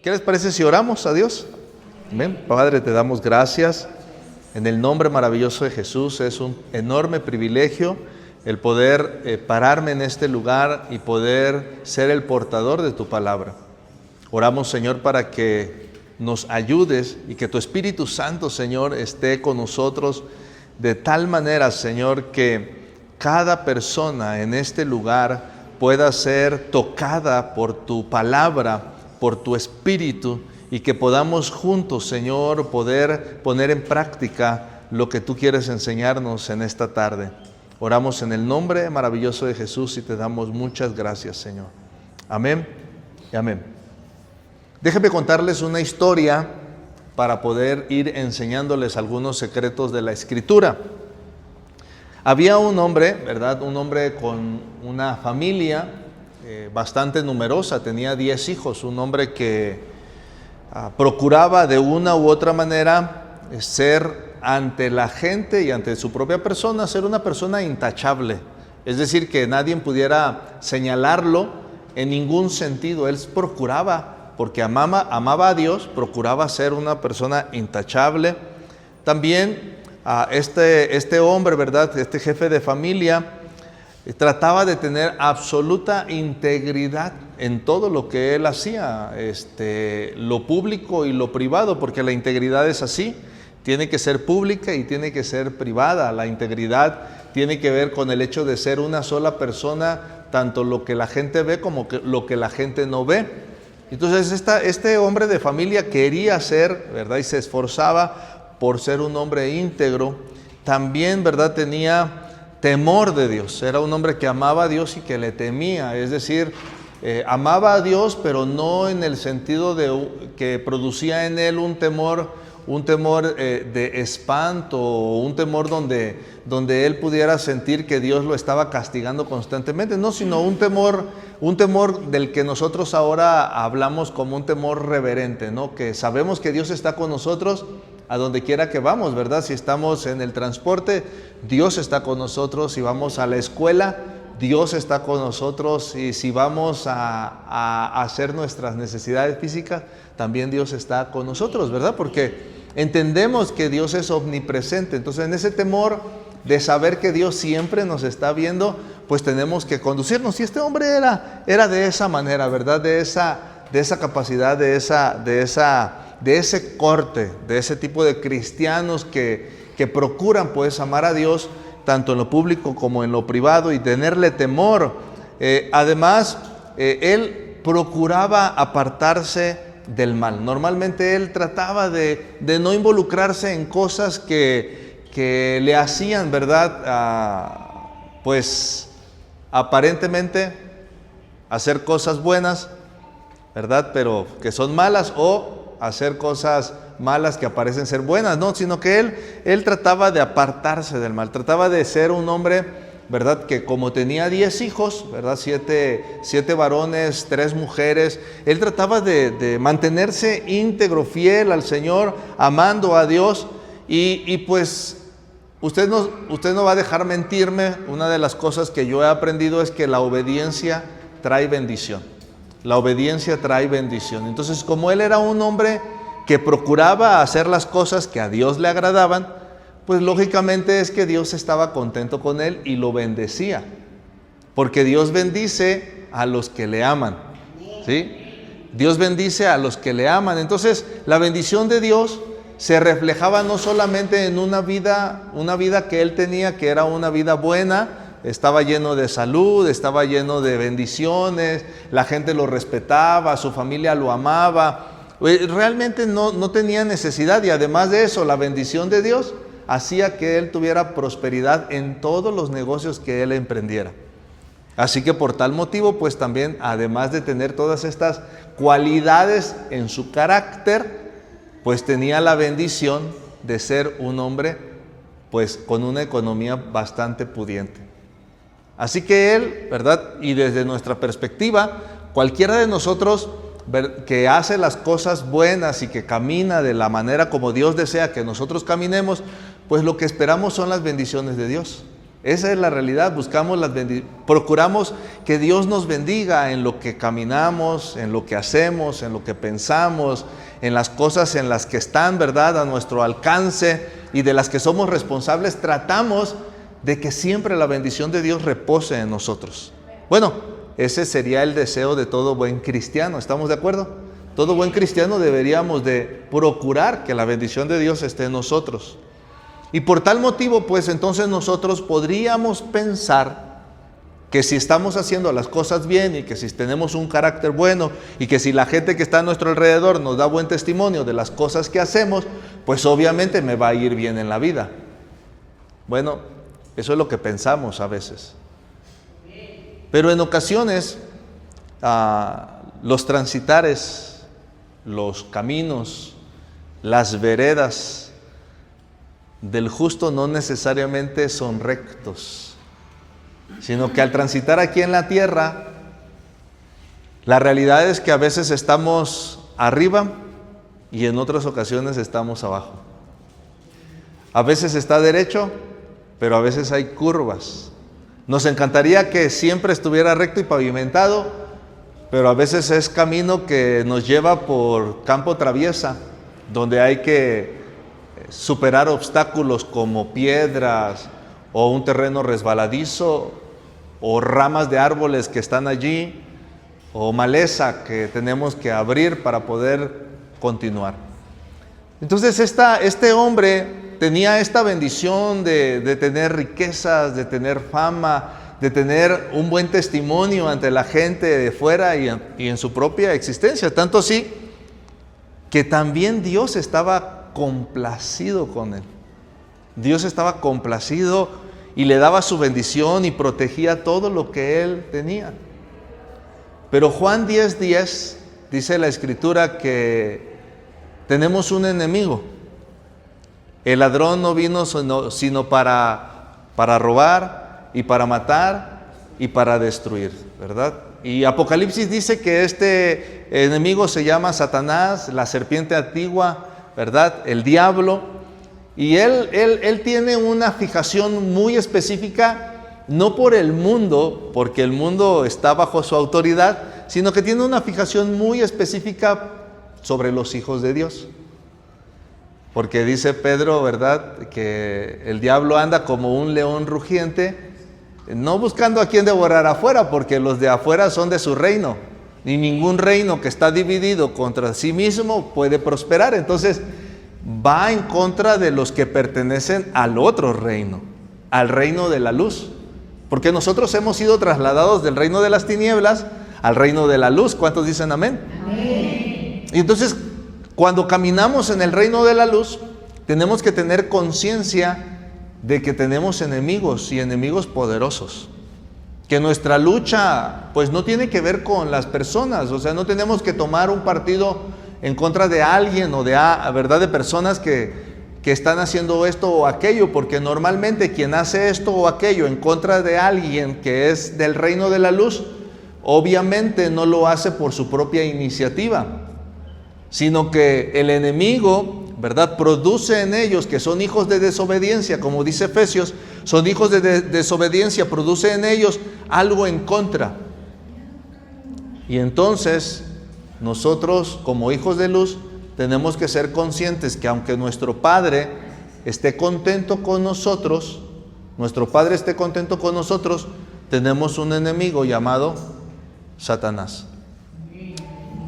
¿Qué les parece si oramos a Dios? Amén. Padre, te damos gracias en el nombre maravilloso de Jesús. Es un enorme privilegio el poder pararme en este lugar y poder ser el portador de tu palabra. Oramos, Señor, para que nos ayudes y que tu Espíritu Santo, Señor, esté con nosotros de tal manera, Señor, que cada persona en este lugar pueda ser tocada por tu palabra, por tu Espíritu, y que podamos juntos, Señor, poder poner en práctica lo que tú quieres enseñarnos en esta tarde. Oramos en el nombre maravilloso de Jesús y te damos muchas gracias, Señor. Amén y amén. Déjenme contarles una historia para poder ir enseñándoles algunos secretos de la Escritura. Había un hombre, ¿verdad? Un hombre con una familia bastante numerosa, tenía 10 hijos, un hombre que procuraba de una u otra manera ser ante la gente y ante su propia persona, ser una persona intachable. Es decir, que nadie pudiera señalarlo en ningún sentido. Él procuraba, porque amaba a Dios, procuraba ser una persona intachable. También este hombre, ¿verdad? Este jefe de familia trataba de tener absoluta integridad en todo lo que él hacía, lo público y lo privado, porque la integridad es así, tiene que ser pública y tiene que ser privada. La integridad tiene que ver con el hecho de ser una sola persona, tanto lo que la gente ve como lo que la gente no ve. Entonces este hombre de familia quería ser, ¿verdad? Y se esforzaba por ser un hombre íntegro. También, ¿verdad? Tenía temor de Dios. Era un hombre que amaba a Dios y que le temía. Es decir, amaba a Dios, pero no en el sentido de que producía en él un temor de espanto, o un temor donde él pudiera sentir que Dios lo estaba castigando constantemente. No, sino un temor del que nosotros ahora hablamos como un temor reverente, ¿no? Que sabemos que Dios está con nosotros a donde quiera que vamos, ¿verdad? Si estamos en el transporte, Dios está con nosotros. Si vamos a la escuela, Dios está con nosotros. Y si vamos a hacer nuestras necesidades físicas, también Dios está con nosotros, ¿verdad? Porque entendemos que Dios es omnipresente. Entonces, en ese temor de saber que Dios siempre nos está viendo, pues tenemos que conducirnos. Y este hombre era de esa manera, ¿verdad? De esa capacidad, de ese corte, de ese tipo de cristianos que procuran pues amar a Dios tanto en lo público como en lo privado y tenerle temor. Además, él procuraba apartarse del mal. Normalmente él trataba de no involucrarse en cosas que le hacían, ¿verdad? Pues aparentemente hacer cosas buenas, ¿verdad? Pero que son malas, o hacer cosas malas que parecen ser buenas, no, sino que él trataba de apartarse del mal, trataba de ser un hombre, ¿verdad? Que como tenía 10 hijos, ¿verdad? 7 varones, 3 mujeres, él trataba de mantenerse íntegro, fiel al Señor, amando a Dios, y pues usted no va a dejar mentirme. Una de las cosas que yo he aprendido es que la obediencia trae bendición. La obediencia trae bendición. Entonces, como él era un hombre que procuraba hacer las cosas que a Dios le agradaban, pues lógicamente es que Dios estaba contento con él y lo bendecía. Porque Dios bendice a los que le aman, ¿sí? Dios bendice a los que le aman. Entonces, la bendición de Dios se reflejaba no solamente en una vida que él tenía, que era una vida buena. Estaba lleno de salud, estaba lleno de bendiciones, la gente lo respetaba, su familia lo amaba. Realmente no tenía necesidad, y además de eso, la bendición de Dios hacía que él tuviera prosperidad en todos los negocios que él emprendiera. Así que por tal motivo, pues también, además de tener todas estas cualidades en su carácter, pues tenía la bendición de ser un hombre pues con una economía bastante pudiente. Así que él, ¿verdad? Y desde nuestra perspectiva, cualquiera de nosotros que hace las cosas buenas y que camina de la manera como Dios desea que nosotros caminemos, pues lo que esperamos son las bendiciones de Dios. Esa es la realidad. Procuramos que Dios nos bendiga en lo que caminamos, en lo que hacemos, en lo que pensamos, en las cosas en las que están, ¿verdad?, a nuestro alcance y de las que somos responsables. Tratamos de que siempre la bendición de Dios repose en nosotros. Bueno, ese sería el deseo de todo buen cristiano. ¿Estamos de acuerdo? Todo buen cristiano deberíamos de procurar que la bendición de Dios esté en nosotros. Y por tal motivo, pues entonces nosotros podríamos pensar que si estamos haciendo las cosas bien y que si tenemos un carácter bueno y que si la gente que está a nuestro alrededor nos da buen testimonio de las cosas que hacemos, pues obviamente me va a ir bien en la vida. Bueno, eso es lo que pensamos a veces. Pero en ocasiones, los transitares, los caminos, las veredas del justo no necesariamente son rectos, sino que al transitar aquí en la tierra, la realidad es que a veces estamos arriba y en otras ocasiones estamos abajo. A veces está derecho, pero a veces hay curvas. Nos encantaría que siempre estuviera recto y pavimentado, pero a veces es camino que nos lleva por campo traviesa, donde hay que superar obstáculos como piedras o un terreno resbaladizo o ramas de árboles que están allí o maleza que tenemos que abrir para poder continuar. Entonces este hombre tenía esta bendición de tener riquezas, de tener fama, de tener un buen testimonio ante la gente de fuera y en su propia existencia, tanto así que también Dios estaba complacido con él. Dios estaba complacido y le daba su bendición y protegía todo lo que él tenía. Pero Juan 10:10 dice la Escritura que tenemos un enemigo. El ladrón no vino sino para robar y para matar y para destruir, ¿verdad? Y Apocalipsis dice que este enemigo se llama Satanás, la serpiente antigua, ¿verdad?, el diablo, y él tiene una fijación muy específica, no por el mundo, porque el mundo está bajo su autoridad, sino que tiene una fijación muy específica sobre los hijos de Dios. Porque dice Pedro, ¿verdad?, que el diablo anda como un león rugiente, no buscando a quien devorar afuera, porque los de afuera son de su reino. Ni ningún reino que está dividido contra sí mismo puede prosperar. Entonces va en contra de los que pertenecen al otro reino, al reino de la luz. Porque nosotros hemos sido trasladados del reino de las tinieblas al reino de la luz. ¿Cuántos dicen amén? Amén. Y entonces, cuando caminamos en el reino de la luz, tenemos que tener conciencia de que tenemos enemigos y enemigos poderosos. Que nuestra lucha pues no tiene que ver con las personas, o sea, no tenemos que tomar un partido en contra de alguien o de personas que están haciendo esto o aquello, porque normalmente quien hace esto o aquello en contra de alguien que es del reino de la luz, obviamente no lo hace por su propia iniciativa, sino que el enemigo, ¿verdad?, produce en ellos, que son hijos de desobediencia, como dice Efesios, son hijos de desobediencia, produce en ellos algo en contra. Y entonces nosotros, como hijos de luz, tenemos que ser conscientes que aunque nuestro Padre esté contento con nosotros, tenemos un enemigo llamado Satanás.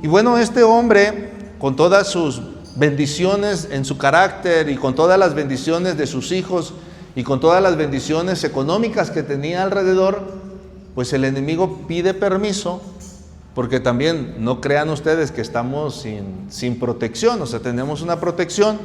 Y bueno, este hombre, con todas sus bendiciones en su carácter y con todas las bendiciones de sus hijos y con todas las bendiciones económicas que tenía alrededor, pues el enemigo pide permiso, porque también no crean ustedes que estamos sin protección, o sea, tenemos una protección,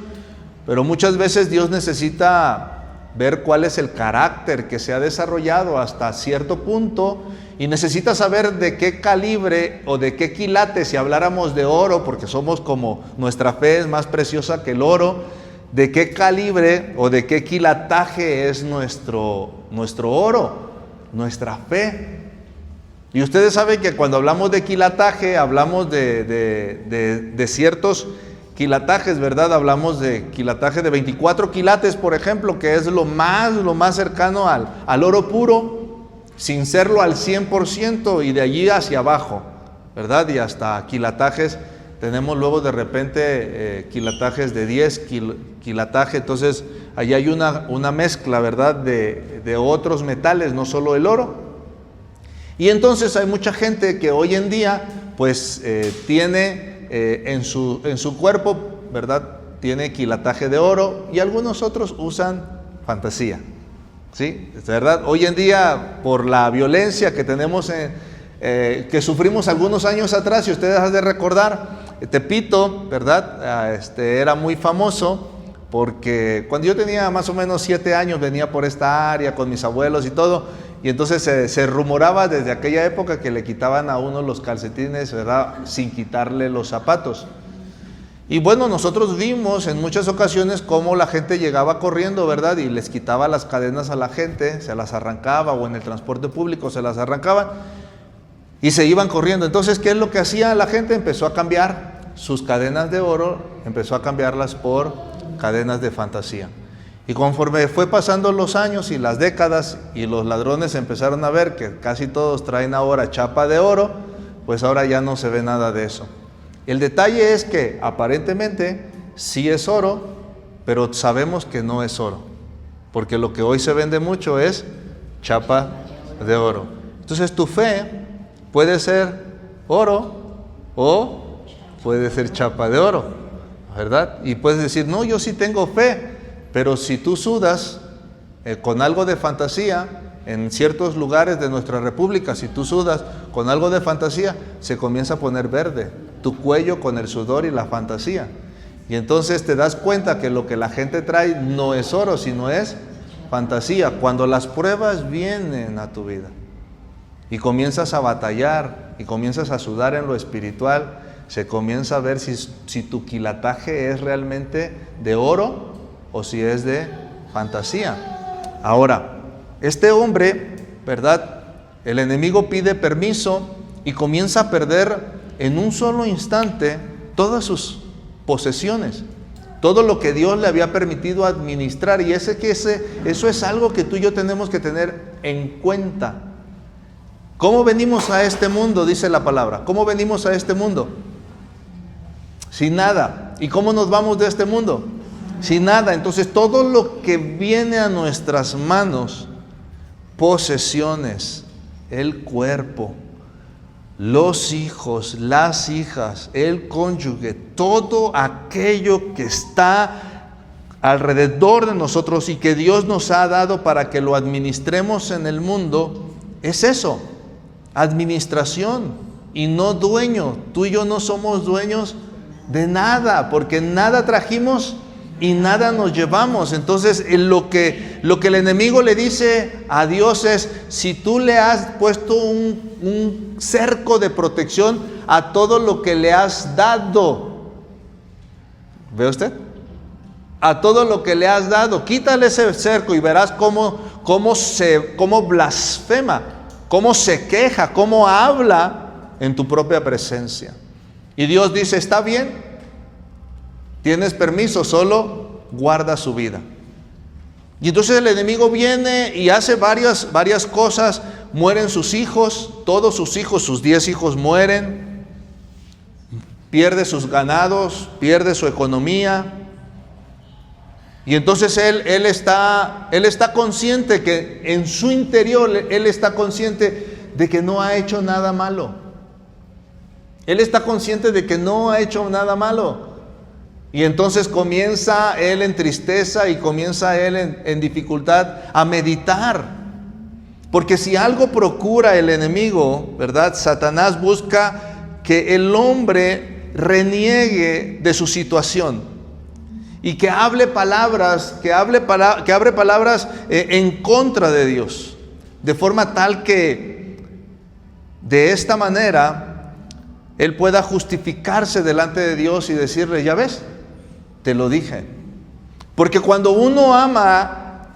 pero muchas veces Dios necesita ver cuál es el carácter que se ha desarrollado hasta cierto punto y necesita saber de qué calibre o de qué quilate, si habláramos de oro, porque somos como nuestra fe es más preciosa que el oro, de qué calibre o de qué quilataje es nuestro oro, nuestra fe. Y ustedes saben que cuando hablamos de quilataje, hablamos de ciertos quilatajes, ¿verdad? Hablamos de quilataje de 24 quilates, por ejemplo, que es lo más cercano al oro puro, sin serlo al 100%, y de allí hacia abajo, ¿verdad? Y hasta quilatajes, tenemos luego de repente quilatajes de 10 quilataje, entonces allí hay una mezcla, ¿verdad? De otros metales, no solo el oro. Y entonces hay mucha gente que hoy en día pues tiene en su cuerpo, ¿verdad? Tiene quilataje de oro, y algunos otros usan fantasía, ¿sí? ¿Verdad? Hoy en día, por la violencia que tenemos, que sufrimos algunos años atrás, si ustedes han de recordar, Tepito, ¿verdad? Era muy famoso porque cuando yo tenía más o menos 7 años venía por esta área con mis abuelos y todo, y entonces se rumoraba desde aquella época que le quitaban a uno los calcetines, ¿verdad? Sin quitarle los zapatos. Y bueno, nosotros vimos en muchas ocasiones cómo la gente llegaba corriendo, ¿verdad? Y les quitaba las cadenas a la gente, se las arrancaba, o en el transporte público se las arrancaban y se iban corriendo. Entonces, ¿qué es lo que hacía la gente? Empezó a cambiar sus cadenas de oro, empezó a cambiarlas por cadenas de fantasía. Y conforme fue pasando los años y las décadas, y los ladrones empezaron a ver que casi todos traen ahora chapa de oro, pues ahora ya no se ve nada de eso. El detalle es que aparentemente sí es oro, pero sabemos que no es oro, porque lo que hoy se vende mucho es chapa de oro. Entonces tu fe puede ser oro o puede ser chapa de oro, ¿verdad? Y puedes decir, no, yo sí tengo fe, pero si tú sudas con algo de fantasía, en ciertos lugares de nuestra república, si tú sudas con algo de fantasía, se comienza a poner verde tu cuello con el sudor y la fantasía. Y entonces te das cuenta que lo que la gente trae no es oro, sino es fantasía. Cuando las pruebas vienen a tu vida y comienzas a batallar y comienzas a sudar en lo espiritual, se comienza a ver si tu quilataje es realmente de oro o si es de fantasía. Ahora, este hombre, ¿verdad? El enemigo pide permiso y comienza a perder en un solo instante todas sus posesiones, todo lo que Dios le había permitido administrar. Y eso es algo que tú y yo tenemos que tener en cuenta. ¿Cómo venimos a este mundo? Dice la palabra. ¿Cómo venimos a este mundo? Sin nada. ¿Y cómo nos vamos de este mundo? Sin nada. Entonces todo lo que viene a nuestras manos, posesiones, el cuerpo, los hijos, las hijas, el cónyuge, todo aquello que está alrededor de nosotros y que Dios nos ha dado para que lo administremos en el mundo, es eso, administración y no dueño. Tú y yo no somos dueños de nada, porque nada trajimos y nada nos llevamos. Entonces lo que el enemigo le dice a Dios es, si tú le has puesto un cerco de protección a todo lo que le has dado, ¿ve usted? A todo lo que le has dado, quítale ese cerco y verás cómo blasfema, cómo se queja, cómo habla en tu propia presencia. Y Dios dice, está bien, tienes permiso, solo guarda su vida. Y entonces el enemigo viene y hace varias cosas. Mueren sus hijos, todos sus hijos, sus 10 hijos mueren. Pierde sus ganados, pierde su economía. Y entonces él está consciente que en su interior, él está consciente de que no ha hecho nada malo. Él está consciente de que no ha hecho nada malo. Y entonces comienza él en tristeza y comienza él en dificultad a meditar. Porque si algo procura el enemigo, ¿verdad? Satanás busca que el hombre reniegue de su situación y que hable palabras en contra de Dios, de forma tal que de esta manera él pueda justificarse delante de Dios y decirle, ya ves, te lo dije. Porque cuando uno ama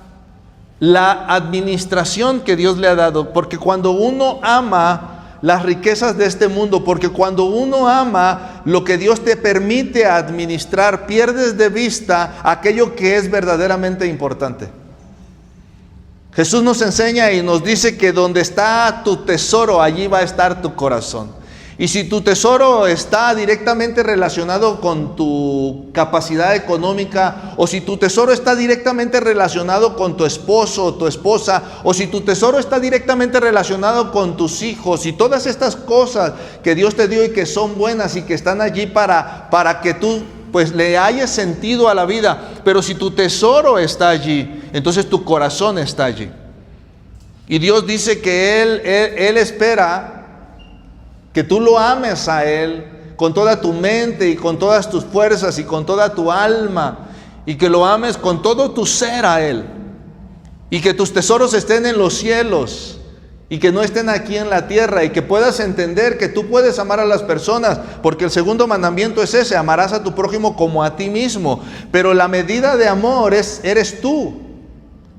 la administración que Dios le ha dado, porque cuando uno ama las riquezas de este mundo, porque cuando uno ama lo que Dios te permite administrar, pierdes de vista aquello que es verdaderamente importante. Jesús nos enseña y nos dice que donde está tu tesoro, allí va a estar tu corazón. Y si tu tesoro está directamente relacionado con tu capacidad económica, o si tu tesoro está directamente relacionado con tu esposo o tu esposa, o si tu tesoro está directamente relacionado con tus hijos y todas estas cosas que Dios te dio y que son buenas y que están allí para que tú pues le hayas sentido a la vida, pero si tu tesoro está allí, entonces tu corazón está allí. Y Dios dice que Él espera que tú lo ames a Él con toda tu mente y con todas tus fuerzas y con toda tu alma, y que lo ames con todo tu ser a Él, y que tus tesoros estén en los cielos y que no estén aquí en la tierra, y que puedas entender que tú puedes amar a las personas, porque el segundo mandamiento es ese: amarás a tu prójimo como a ti mismo. Pero la medida de amor eres tú,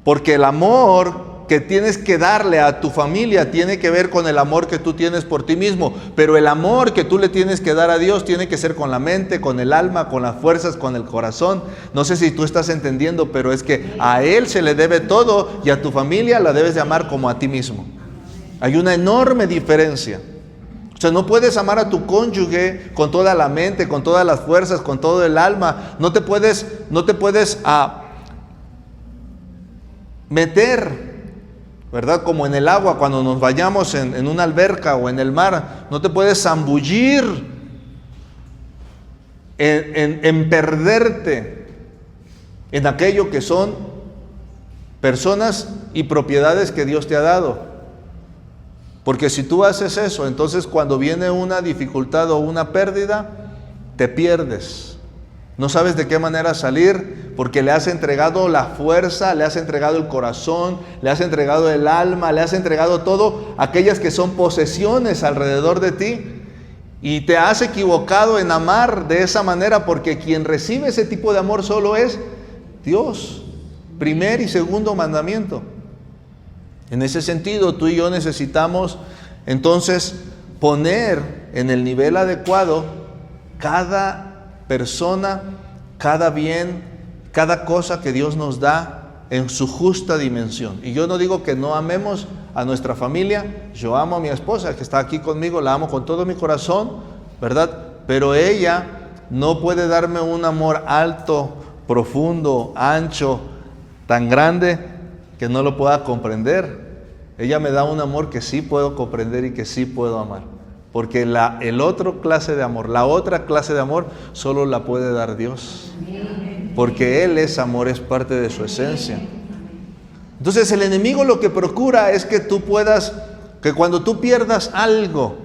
porque el amor que tienes que darle a tu familia tiene que ver con el amor que tú tienes por ti mismo, pero el amor que tú le tienes que dar a Dios tiene que ser con la mente, con el alma, con las fuerzas, con el corazón. No sé si tú estás entendiendo, pero es que a Él se le debe todo y a tu familia la debes de amar como a ti mismo. Hay una enorme diferencia. O sea, no puedes amar a tu cónyuge con toda la mente, con todas las fuerzas, con todo el alma. No te puedes meter, ¿verdad? Como en el agua, cuando nos bañamos en una alberca o en el mar, no te puedes zambullir en perderte en aquello que son personas y propiedades que Dios te ha dado. Porque si tú haces eso, entonces cuando viene una dificultad o una pérdida, te pierdes. No sabes de qué manera salir, porque le has entregado la fuerza, le has entregado el corazón, le has entregado el alma, le has entregado todo, aquellas que son posesiones alrededor de ti, y te has equivocado en amar de esa manera, porque quien recibe ese tipo de amor solo es Dios. Primer y segundo mandamiento. En ese sentido, tú y yo necesitamos entonces poner en el nivel adecuado cada persona, cada bien, cada cosa que Dios nos da en su justa dimensión. Y yo no digo que no amemos a nuestra familia. Yo amo a mi esposa que está aquí conmigo, la amo con todo mi corazón, ¿verdad? Pero ella no puede darme un amor alto, profundo, ancho, tan grande que no lo pueda comprender. Ella me da un amor que sí puedo comprender y que sí puedo amar. Porque el otro clase de amor, la otra clase de amor, solo la puede dar Dios. Porque Él es amor, es parte de su esencia. Entonces el enemigo lo que procura es que tú puedas, que cuando tú pierdas algo,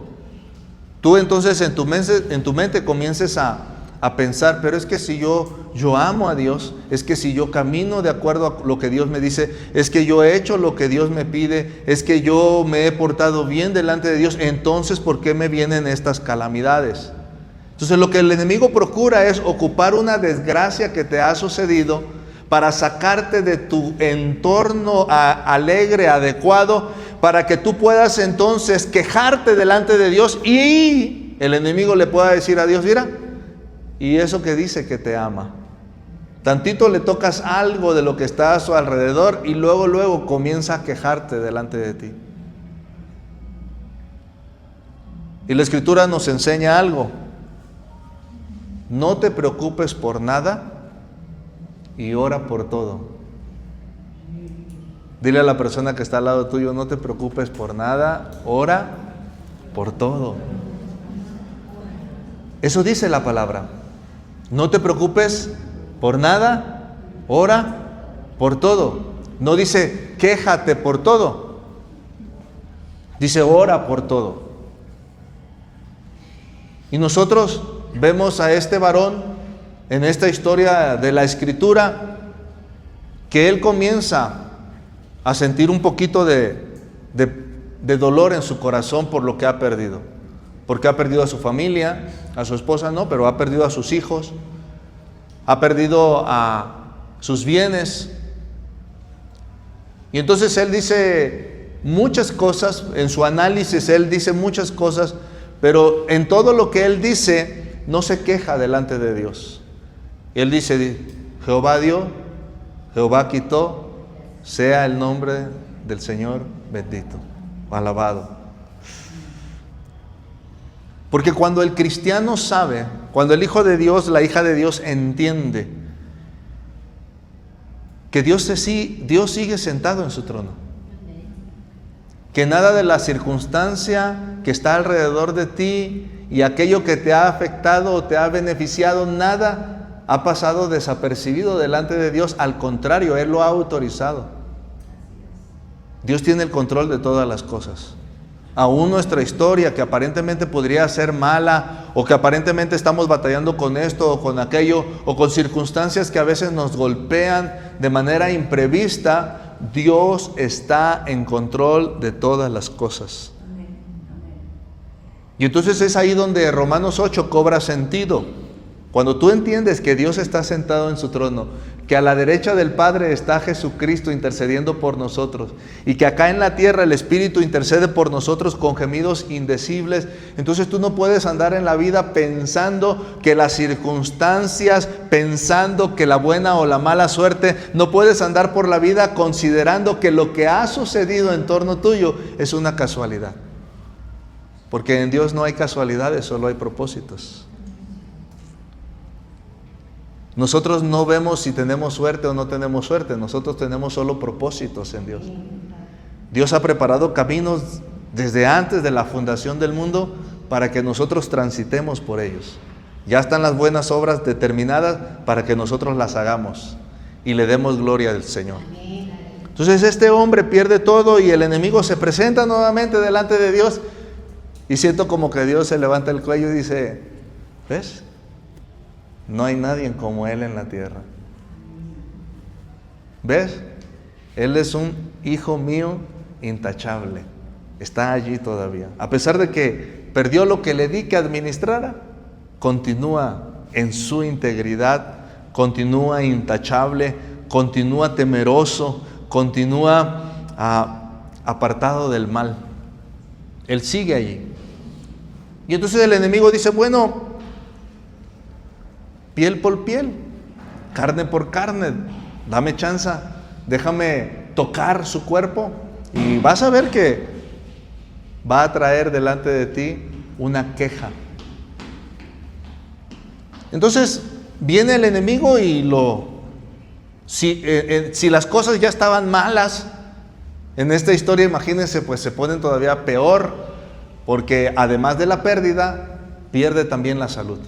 tú entonces en tu mente comiences a pensar, pero es que si yo amo a Dios, es que si yo camino de acuerdo a lo que Dios me dice, es que yo he hecho lo que Dios me pide, es que yo me he portado bien delante de Dios, entonces ¿por qué me vienen estas calamidades? Entonces lo que el enemigo procura es ocupar una desgracia que te ha sucedido para sacarte de tu entorno alegre, adecuado, para que tú puedas entonces quejarte delante de Dios y el enemigo le pueda decir a Dios: mira, y eso que dice que te ama. Tantito le tocas algo de lo que está a su alrededor y luego comienza a quejarte delante de ti. Y la Escritura nos enseña algo: no te preocupes por nada y ora por todo. Dile a la persona que está al lado tuyo: no te preocupes por nada, ora por todo. Eso dice la palabra. No te preocupes por nada, ora por todo. No dice quéjate por todo, dice ora por todo. Y nosotros vemos a este varón en esta historia de la Escritura, que él comienza a sentir un poquito de dolor en su corazón por lo que ha perdido. Porque ha perdido a su familia, a su esposa no, pero ha perdido a sus hijos, ha perdido a sus bienes. Y entonces él dice: muchas cosas, en su análisis él dice muchas cosas, pero en todo lo que él dice no se queja delante de Dios. Él dice: Jehová dio, Jehová quitó, sea el nombre del Señor bendito, alabado. Porque cuando el cristiano sabe, cuando el hijo de Dios, la hija de Dios entiende que Dios sigue sentado en su trono, que nada de la circunstancia que está alrededor de ti y aquello que te ha afectado o te ha beneficiado, nada ha pasado desapercibido delante de Dios. Al contrario, Él lo ha autorizado. Dios tiene el control de todas las cosas. Aún nuestra historia, que aparentemente podría ser mala, o que aparentemente estamos batallando con esto o con aquello, o con circunstancias que a veces nos golpean de manera imprevista, Dios está en control de todas las cosas. Y entonces es ahí donde Romanos 8 cobra sentido. Cuando tú entiendes que Dios está sentado en su trono, que a la derecha del Padre está Jesucristo intercediendo por nosotros, y que acá en la tierra el Espíritu intercede por nosotros con gemidos indecibles, entonces tú no puedes andar en la vida pensando que las circunstancias, pensando que la buena o la mala suerte, no puedes andar por la vida considerando que lo que ha sucedido en torno tuyo es una casualidad. Porque en Dios no hay casualidades, solo hay propósitos. Nosotros no vemos si tenemos suerte o no tenemos suerte, nosotros tenemos solo propósitos en Dios. Dios ha preparado caminos desde antes de la fundación del mundo para que nosotros transitemos por ellos. Ya están las buenas obras determinadas para que nosotros las hagamos y le demos gloria al Señor. Entonces este hombre pierde todo y el enemigo se presenta nuevamente delante de Dios, y siento como que Dios se levanta el cuello y dice: ¿ves? No hay nadie como Él en la tierra. ¿Ves? Él es un hijo mío intachable. Está allí todavía. A pesar de que perdió lo que le di que administrara, continúa en su integridad, continúa intachable, continúa temeroso, continúa apartado del mal. Él sigue allí. Y entonces el enemigo dice: bueno, piel por piel, carne por carne, dame chance, déjame tocar su cuerpo y vas a ver que va a traer delante de ti una queja. Entonces viene el enemigo y si las cosas ya estaban malas en esta historia, imagínense, pues se ponen todavía peor, porque además de la pérdida, pierde también la salud.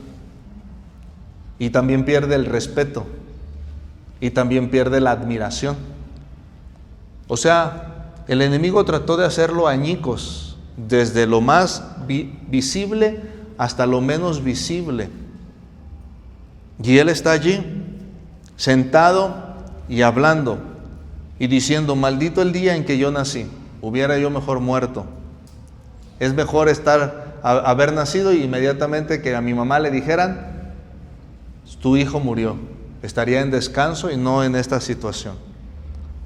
Y también pierde el respeto. Y también pierde la admiración. O sea, el enemigo trató de hacerlo añicos, desde lo más visible hasta lo menos visible. Y él está allí, sentado y hablando, y diciendo: maldito el día en que yo nací, hubiera yo mejor muerto. Es mejor haber nacido y inmediatamente que a mi mamá le dijeran: tu hijo murió. Estaría en descanso y no en esta situación.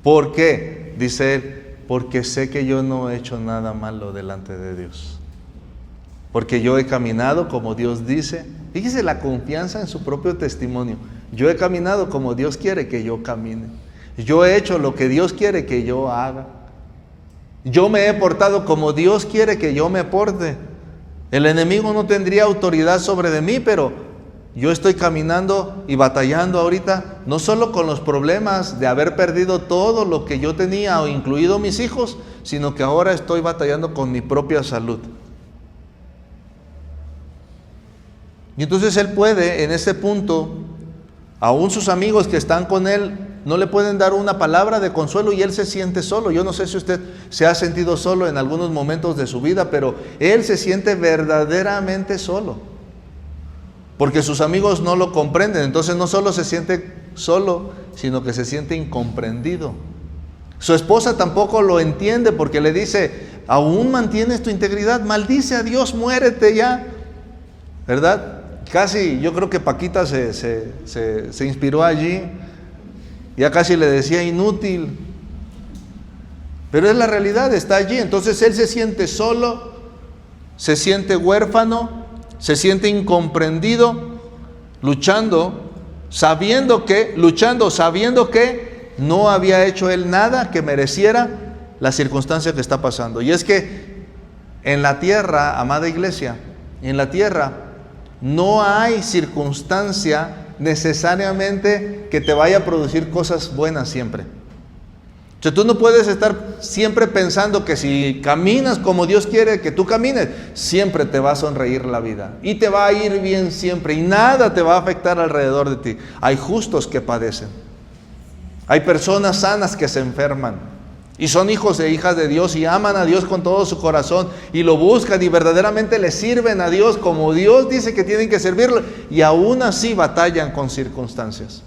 ¿Por qué? Dice él: porque sé que yo no he hecho nada malo delante de Dios. Porque yo he caminado como Dios dice. Fíjese la confianza en su propio testimonio. Yo he caminado como Dios quiere que yo camine. Yo he hecho lo que Dios quiere que yo haga. Yo me he portado como Dios quiere que yo me porte. El enemigo no tendría autoridad sobre de mí, pero yo estoy caminando y batallando ahorita, no solo con los problemas de haber perdido todo lo que yo tenía, o incluido mis hijos, sino que ahora estoy batallando con mi propia salud. Y entonces él puede, en ese punto, aún sus amigos que están con él, no le pueden dar una palabra de consuelo y él se siente solo. Yo no sé si usted se ha sentido solo en algunos momentos de su vida, pero él se siente verdaderamente solo. Porque sus amigos no lo comprenden. Entonces no solo se siente solo, sino que se siente incomprendido. Su esposa tampoco lo entiende porque le dice: ¿aún mantienes tu integridad? Maldice a Dios, muérete ya. ¿Verdad? Casi, yo creo que Paquita se inspiró allí. Ya casi le decía inútil. Pero es la realidad, está allí. Entonces él se siente solo, se siente huérfano, se siente incomprendido, luchando, sabiendo que no había hecho él nada que mereciera la circunstancia que está pasando. Y es que en la tierra, amada iglesia, en la tierra no hay circunstancia necesariamente que te vaya a producir cosas buenas siempre. O sea, tú no puedes estar siempre pensando que si caminas como Dios quiere que tú camines, siempre te va a sonreír la vida y te va a ir bien siempre y nada te va a afectar alrededor de ti. Hay justos que padecen, hay personas sanas que se enferman y son hijos e hijas de Dios y aman a Dios con todo su corazón y lo buscan y verdaderamente le sirven a Dios como Dios dice que tienen que servirlo, y aún así batallan con circunstancias.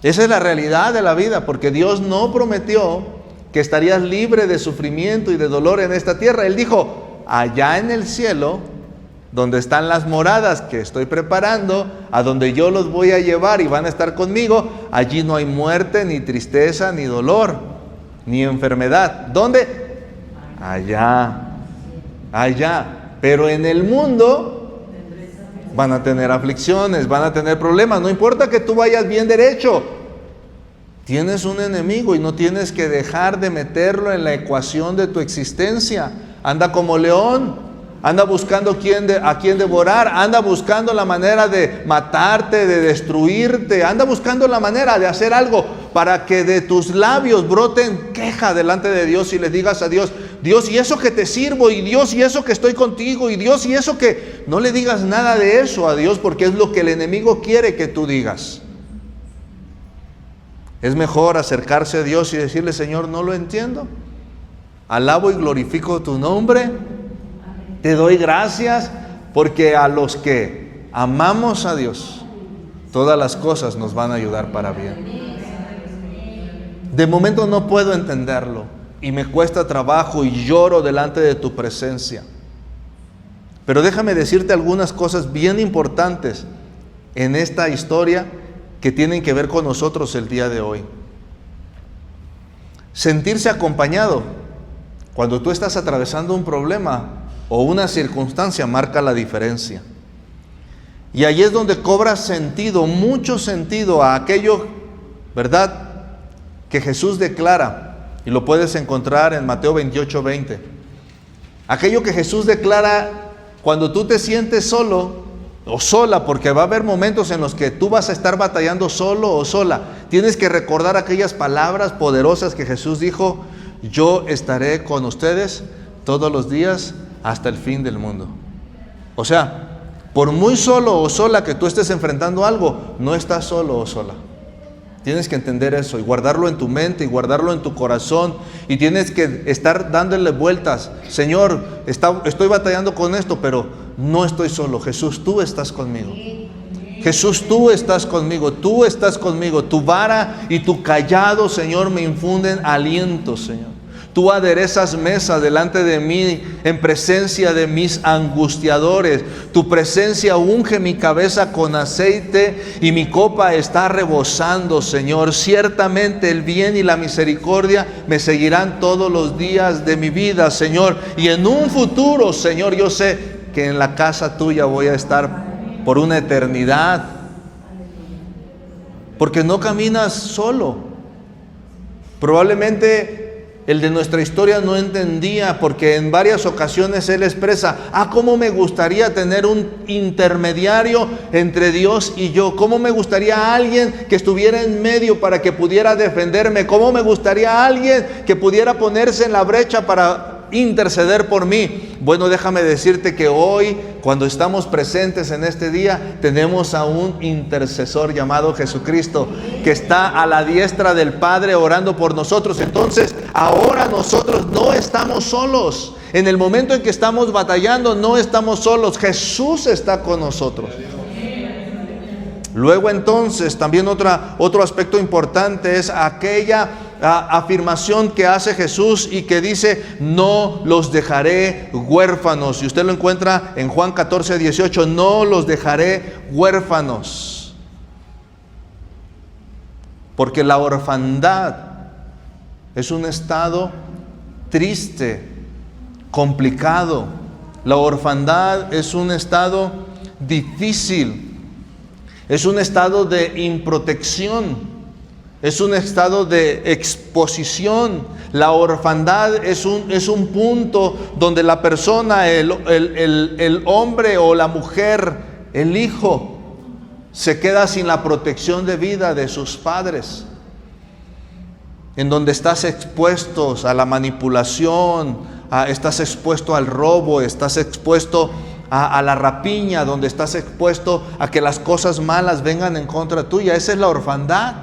Esa es la realidad de la vida, porque Dios no prometió que estarías libre de sufrimiento y de dolor en esta tierra. Él dijo, allá en el cielo, donde están las moradas que estoy preparando, a donde yo los voy a llevar y van a estar conmigo, allí no hay muerte, ni tristeza, ni dolor, ni enfermedad. ¿Dónde? Allá. Pero en el mundo van a tener aflicciones, van a tener problemas. No importa que tú vayas bien derecho, tienes un enemigo y no tienes que dejar de meterlo en la ecuación de tu existencia. Anda como león, anda buscando a quién devorar, anda buscando la manera de matarte, de destruirte, anda buscando la manera de hacer algo para que de tus labios broten queja delante de Dios y le digas a Dios, Dios, y eso que te sirvo, y Dios, y eso que estoy contigo, y Dios, y eso que... No le digas nada de eso a Dios, porque es lo que el enemigo quiere que tú digas. Es mejor acercarse a Dios y decirle, Señor, no lo entiendo, alabo y glorifico tu nombre, te doy gracias, porque a los que amamos a Dios, todas las cosas nos van a ayudar para bien. De momento no puedo entenderlo y me cuesta trabajo y lloro delante de tu presencia. Pero déjame decirte algunas cosas bien importantes en esta historia que tienen que ver con nosotros el día de hoy. Sentirse acompañado cuando tú estás atravesando un problema o una circunstancia marca la diferencia. Y ahí es donde cobra sentido, mucho sentido a aquello, ¿verdad?, que Jesús declara. Y lo puedes encontrar en Mateo 28:20. Aquello que Jesús declara cuando tú te sientes solo o sola, porque va a haber momentos en los que tú vas a estar batallando solo o sola. Tienes que recordar aquellas palabras poderosas que Jesús dijo: yo estaré con ustedes todos los días hasta el fin del mundo. O sea, por muy solo o sola que tú estés enfrentando algo, no estás solo o sola. Tienes que entender eso y guardarlo en tu mente y guardarlo en tu corazón, y tienes que estar dándole vueltas. Señor, estoy batallando con esto, pero no estoy solo. Jesús, tú estás conmigo. Jesús, tú estás conmigo, tú estás conmigo. Tu vara y tu callado, Señor, me infunden aliento, Señor. Tú aderezas mesa delante de mí en presencia de mis angustiadores. Tu presencia unge mi cabeza con aceite y mi copa está rebosando, Señor. Ciertamente el bien y la misericordia me seguirán todos los días de mi vida, Señor. Y en un futuro, Señor, yo sé que en la casa tuya voy a estar por una eternidad. Porque no caminas solo. Probablemente el de nuestra historia no entendía, porque en varias ocasiones él expresa: cómo me gustaría tener un intermediario entre Dios y yo, cómo me gustaría alguien que estuviera en medio para que pudiera defenderme, cómo me gustaría alguien que pudiera ponerse en la brecha para interceder por mí. Bueno, déjame decirte que hoy, cuando estamos presentes en este día, tenemos a un intercesor llamado Jesucristo, que está a la diestra del Padre orando por nosotros. Entonces, ahora nosotros no estamos solos. En el momento en que estamos batallando, no estamos solos. Jesús está con nosotros. Luego entonces, también otro aspecto importante es aquella afirmación que hace Jesús y que dice: no los dejaré huérfanos. Y usted lo encuentra en Juan 14:18, no los dejaré huérfanos. Porque la orfandad Es un estado triste, complicado. La orfandad es un estado difícil. Es un estado de improtección. Es un estado de exposición. La orfandad es un punto donde la persona, el hombre o la mujer, el hijo, se queda sin la protección de vida de sus padres. En donde estás expuesto a la manipulación, estás expuesto al robo, estás expuesto a la rapiña, donde estás expuesto a que las cosas malas vengan en contra tuya. Esa es la orfandad.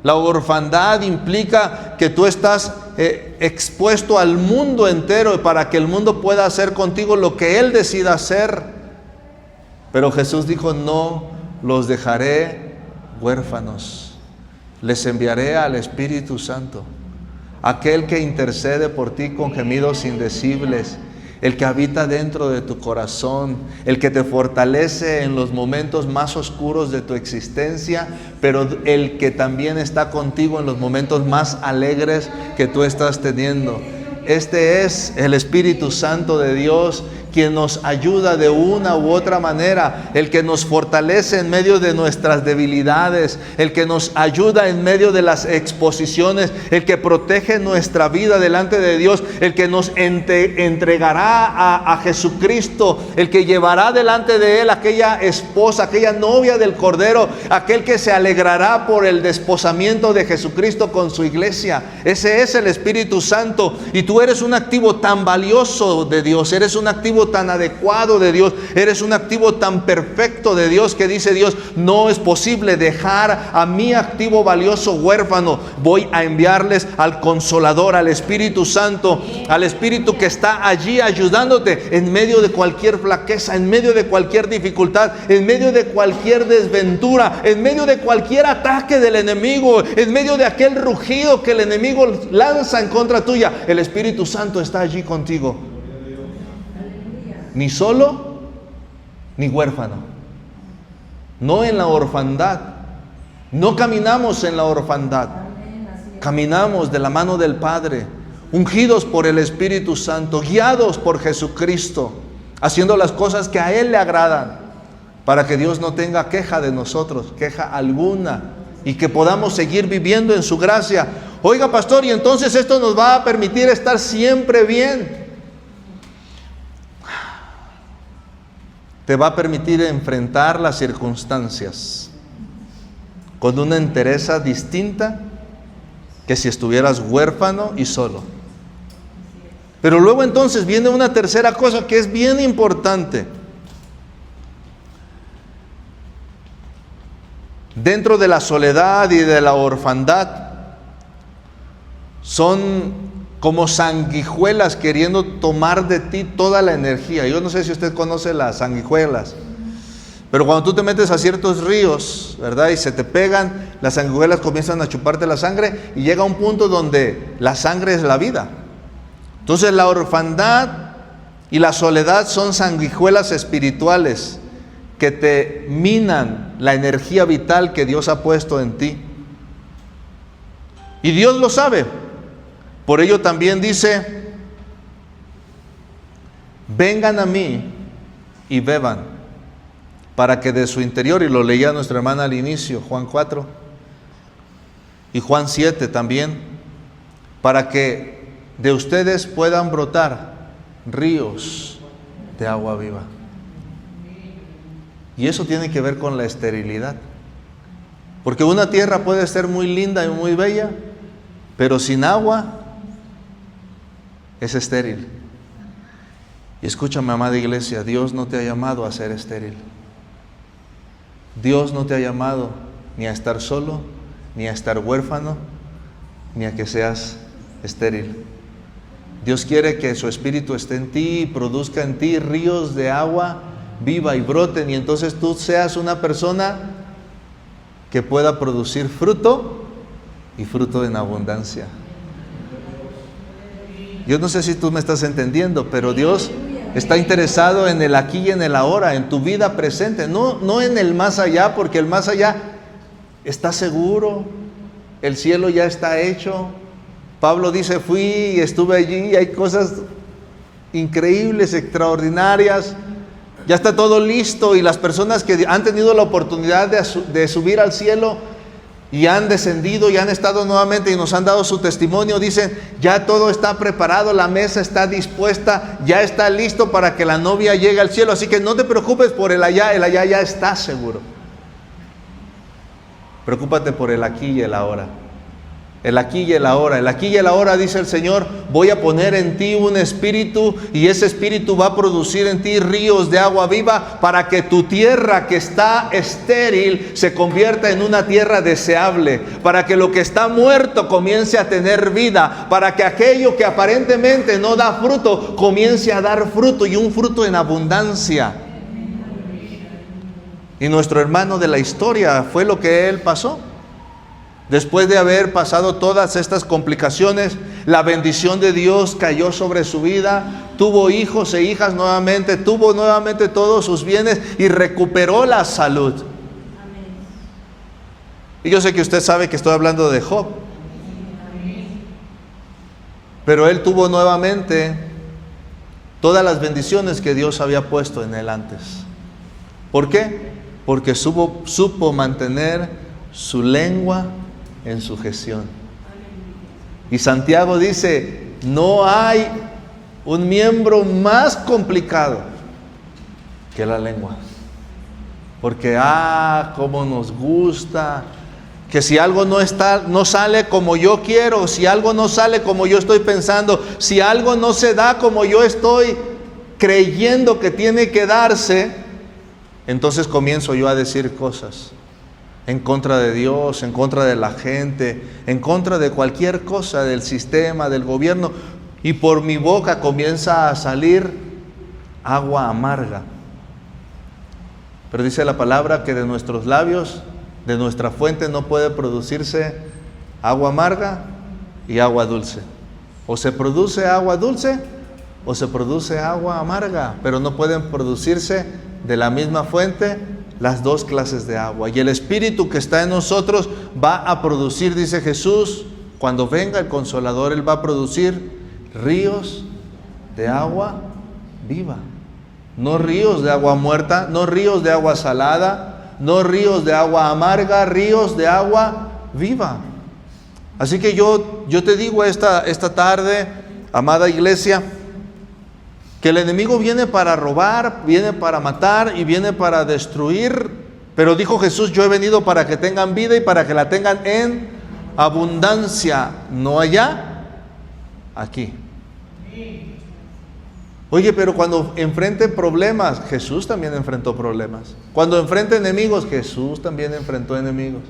La orfandad implica que tú estás expuesto al mundo entero para que el mundo pueda hacer contigo lo que Él decida hacer. Pero Jesús dijo: no los dejaré huérfanos, les enviaré al Espíritu Santo, aquel que intercede por ti con gemidos indecibles, el que habita dentro de tu corazón, el que te fortalece en los momentos más oscuros de tu existencia, pero el que también está contigo en los momentos más alegres que tú estás teniendo. Este es el Espíritu Santo de Dios, quien nos ayuda de una u otra manera, el que nos fortalece en medio de nuestras debilidades, el que nos ayuda en medio de las exposiciones, el que protege nuestra vida delante de Dios, el que nos entregará a Jesucristo, el que llevará delante de Él aquella esposa, aquella novia del Cordero, aquel que se alegrará por el desposamiento de Jesucristo con su iglesia. Ese es el Espíritu Santo, y tú eres un activo tan valioso de Dios, eres un activo tan adecuado de Dios, eres un activo tan perfecto de Dios, que dice Dios: no es posible dejar a mi activo valioso huérfano. Voy a enviarles al Consolador, al Espíritu Santo, al Espíritu que está allí ayudándote en medio de cualquier flaqueza, en medio de cualquier dificultad, en medio de cualquier desventura, en medio de cualquier ataque del enemigo, en medio de aquel rugido que el enemigo lanza en contra tuya. El Espíritu Santo está allí contigo. Ni solo, ni huérfano. No en la orfandad. No caminamos en la orfandad. Caminamos de la mano del Padre, ungidos por el Espíritu Santo, guiados por Jesucristo, haciendo las cosas que a Él le agradan, para que Dios no tenga queja de nosotros, queja alguna, y que podamos seguir viviendo en su gracia. Oiga, pastor, y entonces esto nos va a permitir estar siempre bien. Te va a permitir enfrentar las circunstancias con una entereza distinta que si estuvieras huérfano y solo. Pero luego entonces viene una tercera cosa que es bien importante. Dentro de la soledad y de la orfandad, son como sanguijuelas queriendo tomar de ti toda la energía. Yo no sé si usted conoce las sanguijuelas, pero cuando tú te metes a ciertos ríos, ¿verdad?, y se te pegan, las sanguijuelas comienzan a chuparte la sangre, y llega un punto donde la sangre es la vida. Entonces la orfandad y la soledad son sanguijuelas espirituales que te minan la energía vital que Dios ha puesto en ti. Y Dios lo sabe. Por ello también dice: vengan a mí y beban, para que de su interior, y lo leía nuestra hermana al inicio, Juan 4 y Juan 7 también, para que de ustedes puedan brotar ríos de agua viva. Y eso tiene que ver con la esterilidad, porque una tierra puede ser muy linda y muy bella, pero sin agua es estéril. Y escúchame, amada iglesia, Dios no te ha llamado a ser estéril. Dios no te ha llamado ni a estar solo, ni a estar huérfano, ni a que seas estéril. Dios quiere que su Espíritu esté en ti y produzca en ti ríos de agua viva y broten, y entonces tú seas una persona que pueda producir fruto, y fruto en abundancia. Yo no sé si tú me estás entendiendo, pero Dios está interesado en el aquí y en el ahora, en tu vida presente, no en el más allá, porque el más allá está seguro, el cielo ya está hecho, Pablo dice, fui y estuve allí y hay cosas increíbles, extraordinarias. Ya está todo listo y las personas que han tenido la oportunidad de subir al cielo y han descendido y han estado nuevamente y nos han dado su testimonio, dicen, ya todo está preparado, la mesa está dispuesta, ya está listo para que la novia llegue al cielo. Así que no te preocupes por el allá ya está seguro. Preocúpate por el aquí y el ahora. El aquí y el ahora. El aquí y el ahora, dice el Señor, voy a poner en ti un espíritu y ese espíritu va a producir en ti ríos de agua viva para que tu tierra que está estéril se convierta en una tierra deseable, para que lo que está muerto comience a tener vida, para que aquello que aparentemente no da fruto comience a dar fruto y un fruto en abundancia. Y nuestro hermano de la historia fue lo que él pasó. Después de haber pasado todas estas complicaciones, la bendición de Dios cayó sobre su vida, tuvo hijos e hijas nuevamente, tuvo nuevamente todos sus bienes y recuperó la salud. Y yo sé que usted sabe que estoy hablando de Job, pero él tuvo nuevamente todas las bendiciones que Dios había puesto en él antes. ¿Por qué? Porque supo mantener su lengua en sujeción. Y Santiago dice, no hay un miembro más complicado que la lengua. Porque cómo nos gusta que si algo no sale como yo quiero, si algo no sale como yo estoy pensando, si algo no se da como yo estoy creyendo que tiene que darse, entonces comienzo yo a decir cosas en contra de Dios, en contra de la gente, en contra de cualquier cosa, del sistema, del gobierno, y por mi boca comienza a salir agua amarga. Pero dice la palabra que de nuestros labios, de nuestra fuente no puede producirse agua amarga y agua dulce. O se produce agua dulce o se produce agua amarga, pero no pueden producirse de la misma fuente las dos clases de agua. Y el Espíritu que está en nosotros va a producir, dice Jesús, cuando venga el Consolador, Él va a producir ríos de agua viva. No ríos de agua muerta, no ríos de agua salada, no ríos de agua amarga, ríos de agua viva. Así que yo te digo esta tarde, amada iglesia, que el enemigo viene para robar, viene para matar y viene para destruir, pero dijo Jesús, yo he venido para que tengan vida y para que la tengan en abundancia, no allá, aquí. Oye, pero cuando enfrente problemas, Jesús también enfrentó problemas. Cuando enfrente enemigos, Jesús también enfrentó enemigos.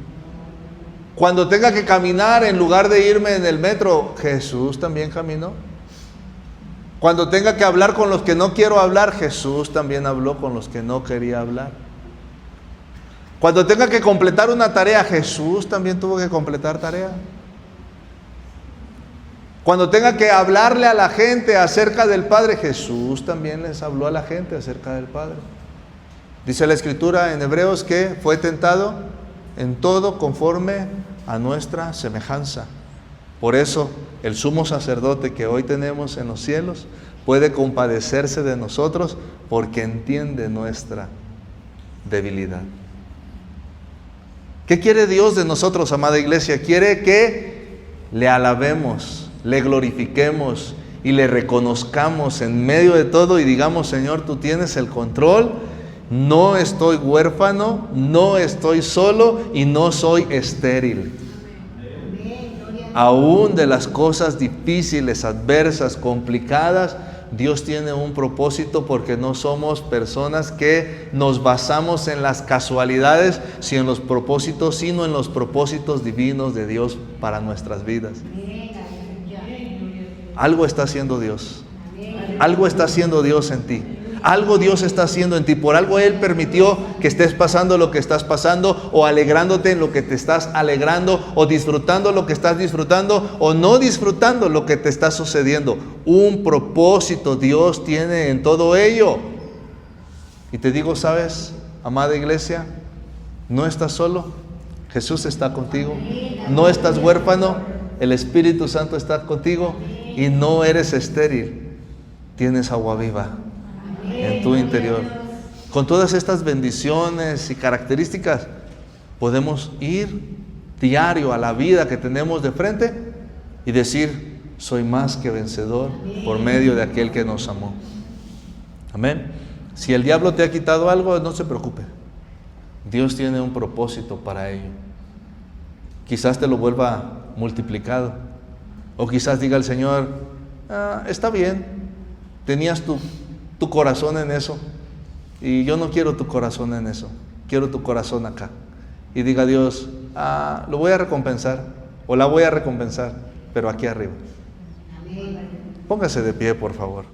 Cuando tenga que caminar en lugar de irme en el metro, Jesús también caminó. Cuando tenga que hablar con los que no quiero hablar, Jesús también habló con los que no quería hablar. Cuando tenga que completar una tarea, Jesús también tuvo que completar tarea. Cuando tenga que hablarle a la gente acerca del Padre, Jesús también les habló a la gente acerca del Padre. Dice la Escritura en Hebreos que fue tentado en todo conforme a nuestra semejanza. Por eso el sumo sacerdote que hoy tenemos en los cielos puede compadecerse de nosotros porque entiende nuestra debilidad. ¿Qué quiere Dios de nosotros, amada iglesia? Quiere que le alabemos, le glorifiquemos y le reconozcamos en medio de todo y digamos, Señor, tú tienes el control, no estoy huérfano, no estoy solo y no soy estéril. Aún de las cosas difíciles, adversas, complicadas, Dios tiene un propósito porque no somos personas que nos basamos en las casualidades, sino en los propósitos divinos de Dios para nuestras vidas. Algo está haciendo Dios. Algo está haciendo Dios en ti. Algo Dios está haciendo en ti. Por algo Él permitió que estés pasando lo que estás pasando, o alegrándote en lo que te estás alegrando, o disfrutando lo que estás disfrutando, o no disfrutando lo que te está sucediendo. Un propósito Dios tiene en todo ello. Y te digo, ¿sabes, amada iglesia? No estás solo. Jesús está contigo. No estás huérfano. el Espíritu Santo está contigo y no eres estéril. Tienes agua viva en tu interior. Con todas estas bendiciones y características, podemos ir diario a la vida que tenemos de frente y decir: soy más que vencedor por medio de aquel que nos amó. Amén. Si el diablo te ha quitado algo, no se preocupe. Dios tiene un propósito para ello. Quizás te lo vuelva multiplicado. O quizás diga el Señor: está bien, tenías tu corazón en eso, y yo no quiero tu corazón en eso, quiero tu corazón acá. Y diga Dios: lo voy a recompensar, o la voy a recompensar, pero aquí arriba. Póngase de pie, por favor.